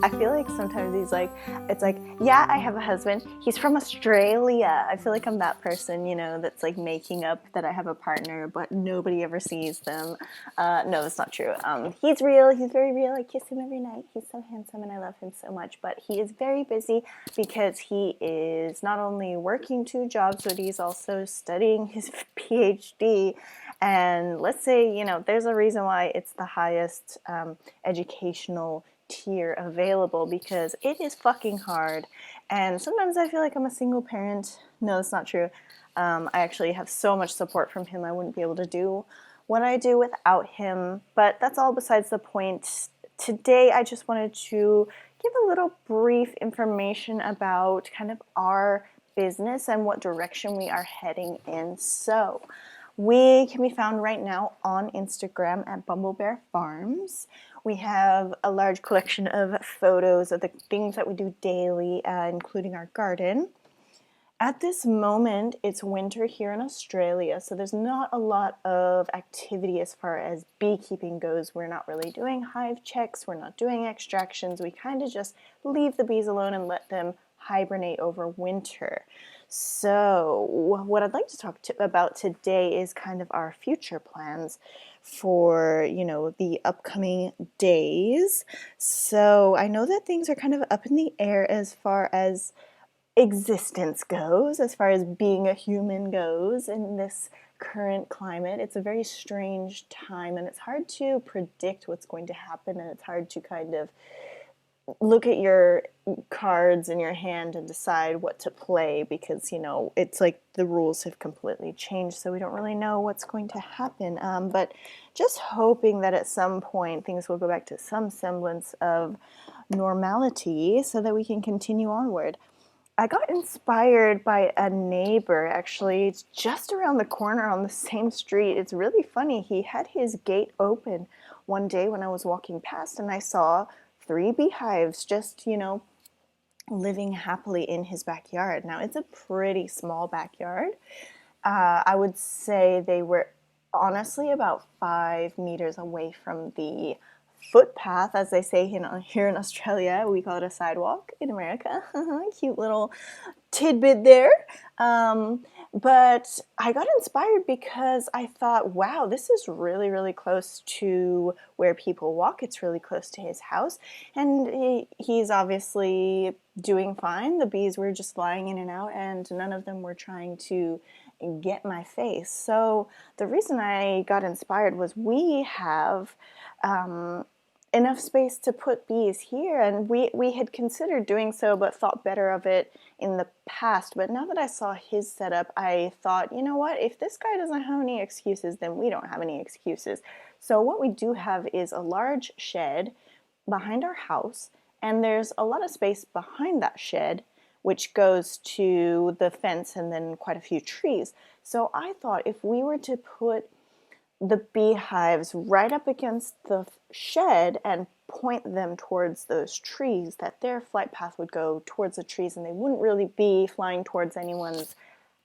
I feel like sometimes it's like, yeah, I have a husband. He's from Australia. I feel like I'm that person, that's like making up that I have a partner, but nobody ever sees them. No, that's not true. He's real. He's very real. I kiss him every night. He's so handsome and I love him so much. But he is very busy because he is not only working 2 jobs, but he's also studying his PhD. And let's say, there's a reason why it's the highest educational tier available, because it is fucking hard. And sometimes I feel like I'm a single parent. No, that's not true. I actually have so much support from him. I wouldn't be able to do what I do without him. But that's all besides the point. Today, I just wanted to give a little brief information about kind of our business and what direction we are heading in. So, we can be found right now on Instagram at Bumblebear Farms. We have a large collection of photos of the things that we do daily, including our garden. At this moment, it's winter here in Australia, so there's not a lot of activity as far as beekeeping goes. We're not really doing hive checks, we're not doing extractions. We kind of just leave the bees alone and let them hibernate over winter. So what I'd like to talk about today is kind of our future plans for, the upcoming days. So I know that things are kind of up in the air as far as existence goes, as far as being a human goes in this current climate. It's a very strange time, and it's hard to predict what's going to happen, and it's hard to kind of look at your cards in your hand and decide what to play, because it's like the rules have completely changed, so we don't really know what's going to happen, but just hoping that at some point things will go back to some semblance of normality so that we can continue onward. I got inspired by a neighbor, actually. It's just around the corner on the same street. It's really funny. He had his gate open one day when I was walking past, and I saw 3 beehives just, living happily in his backyard. Now, it's a pretty small backyard. I would say they were honestly about 5 meters away from the footpath, as they say here in Australia. We call it a sidewalk in America. Cute little tidbit there. But I got inspired because I thought, wow, this is really, really close to where people walk. It's really close to his house. And he's obviously doing fine. The bees were just flying in and out, and none of them were trying to get my face. So the reason I got inspired was we have enough space to put bees here, and we had considered doing so but thought better of it in the past. But now that I saw his setup, I thought, you know what, if this guy doesn't have any excuses, then we don't have any excuses. So what we do have is a large shed behind our house, and there's a lot of space behind that shed which goes to the fence and then quite a few trees. So I thought if we were to put the beehives right up against the shed and point them towards those trees, that their flight path would go towards the trees and they wouldn't really be flying towards anyone's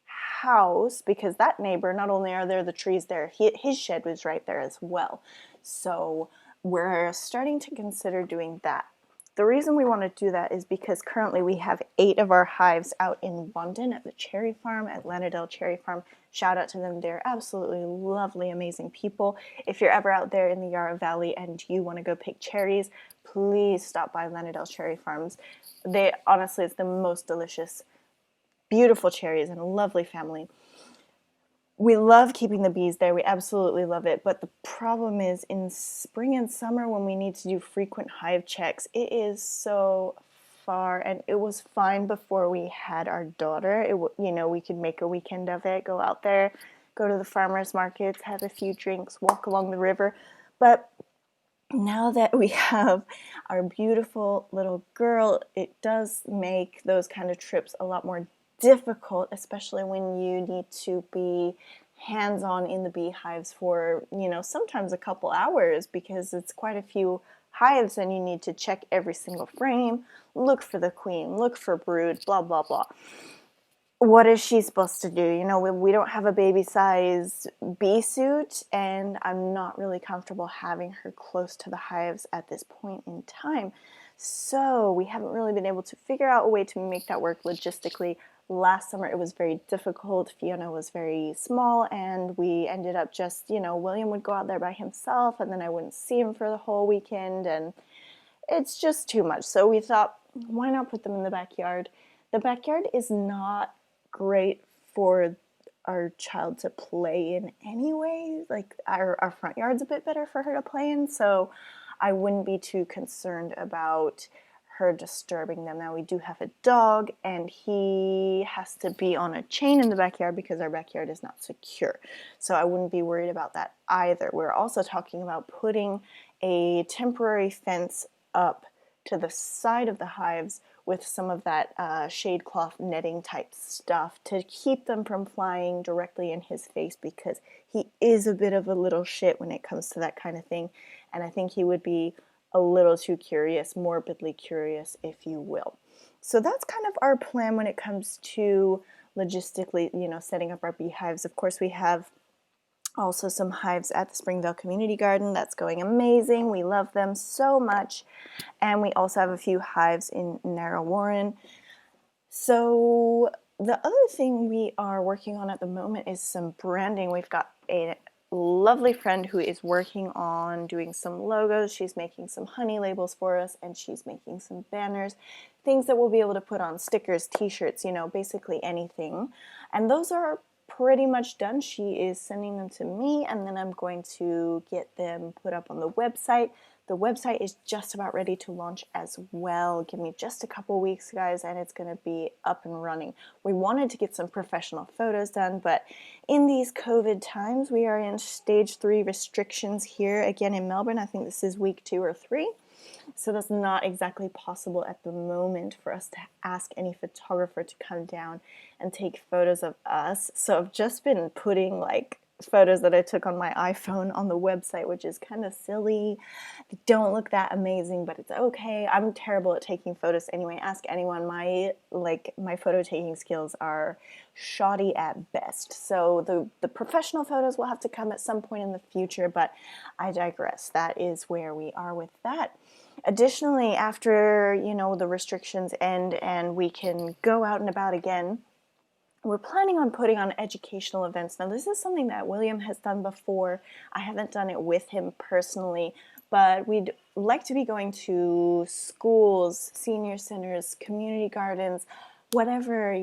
house, because that neighbor, not only are there the trees there, his shed was right there as well. So we're starting to consider doing that. The reason we want to do that is because currently we have 8 of our hives out in London at the cherry farm, at Lannadale Cherry Farm. Shout out to them. They're absolutely lovely, amazing people. If you're ever out there in the Yarra Valley and you want to go pick cherries, please stop by Lannadale Cherry Farms. Honestly, it's the most delicious, beautiful cherries, and a lovely family. We love keeping the bees there. We absolutely love it. But the problem is in spring and summer, when we need to do frequent hive checks, it is so far. And it was fine before we had our daughter. We could make a weekend of it, go out there, go to the farmers markets, have a few drinks, walk along the river. But now that we have our beautiful little girl, it does make those kind of trips a lot more difficult, especially when you need to be hands-on in the beehives for, sometimes a couple hours, because it's quite a few hives and you need to check every single frame, look for the queen, look for brood, blah, blah, blah. What is she supposed to do? We don't have a baby size bee suit, and I'm not really comfortable having her close to the hives at this point in time. So we haven't really been able to figure out a way to make that work logistically. Last summer it was very difficult. Fiona was very small, and we ended up just, William would go out there by himself, and then I wouldn't see him for the whole weekend, and it's just too much. So we thought, why not put them in the backyard? The backyard is not great for our child to play in anyway. Like our front yard's a bit better for her to play in, so I wouldn't be too concerned about her disturbing them. Now we do have a dog, and he has to be on a chain in the backyard because our backyard is not secure. So I wouldn't be worried about that either. We're also talking about putting a temporary fence up to the side of the hives with some of that shade cloth netting type stuff to keep them from flying directly in his face, because he is a bit of a little shit when it comes to that kind of thing, and I think he would be a little too curious, morbidly curious, if you will. So that's kind of our plan when it comes to logistically, setting up our beehives. Of course, we have also some hives at the Springvale Community Garden. That's going amazing. We love them so much. And we also have a few hives in Narrow Warren. So the other thing we are working on at the moment is some branding. We've got a lovely friend who is working on doing some logos. She's making some honey labels for us, and she's making some banners, things that we'll be able to put on stickers, t-shirts, basically anything. And those are pretty much done. She is sending them to me, and then I'm going to get them put up on the website. The website is just about ready to launch as well. Give me just a couple weeks, guys, and it's going to be up and running. We wanted to get some professional photos done, but in these COVID times, we are in stage 3 restrictions here again in Melbourne. I think this is week 2 or 3. So that's not exactly possible at the moment for us to ask any photographer to come down and take photos of us. So I've just been putting photos that I took on my iPhone on the website, which is kind of silly. They don't look that amazing, but it's okay. I'm terrible at taking photos anyway. Ask anyone. My photo taking skills are shoddy at best. So the professional photos will have to come at some point in the future, but I digress. That is where we are with that. Additionally, after, the restrictions end and we can go out and about again, we're planning on putting on educational events. Now, this is something that William has done before. I haven't done it with him personally, but we'd like to be going to schools, senior centers, community gardens, whatever,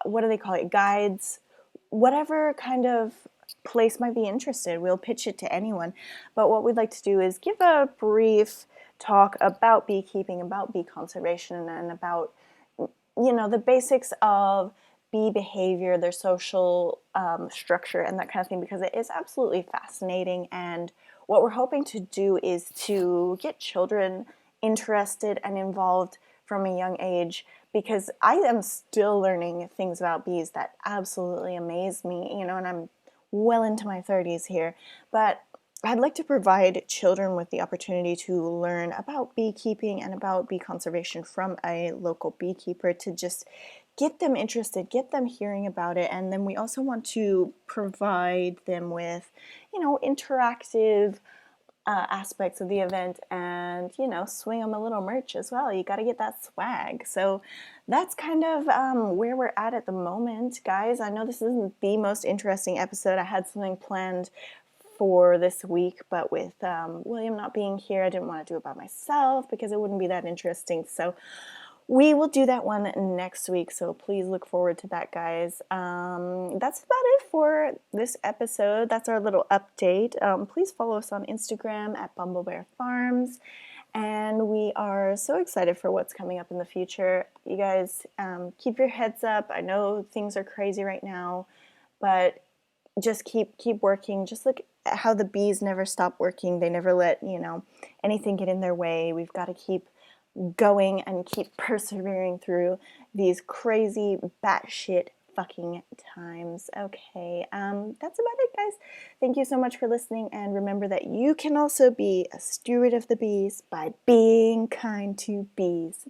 what do they call it, guides, whatever kind of place might be interested. We'll pitch it to anyone. But what we'd like to do is give a brief talk about beekeeping, about bee conservation, and about the basics of bee behavior, their social structure, and that kind of thing, because it is absolutely fascinating. And what we're hoping to do is to get children interested and involved from a young age, because I am still learning things about bees that absolutely amaze me, and I'm well into my 30s here, but I'd like to provide children with the opportunity to learn about beekeeping and about bee conservation from a local beekeeper, to just get them interested, get them hearing about it. And then we also want to provide them with, interactive aspects of the event, and swing them a little merch as well. You got to get that swag. So that's kind of where we're at the moment, guys. I know this isn't the most interesting episode. I had something planned for this week, but with William not being here, I didn't want to do it by myself because it wouldn't be that interesting. So we will do that one next week, so please look forward to that, guys. That's about it for this episode. That's our little update. Please follow us on Instagram at Bumblebear Farms, and we are so excited for what's coming up in the future. You guys, keep your heads up. I know things are crazy right now, but just keep working. Just look at how the bees never stop working. They never let, anything get in their way. We've got to keep going and keep persevering through these crazy batshit fucking times. Okay, that's about it, guys. Thank you so much for listening, and remember that you can also be a steward of the bees by being kind to bees.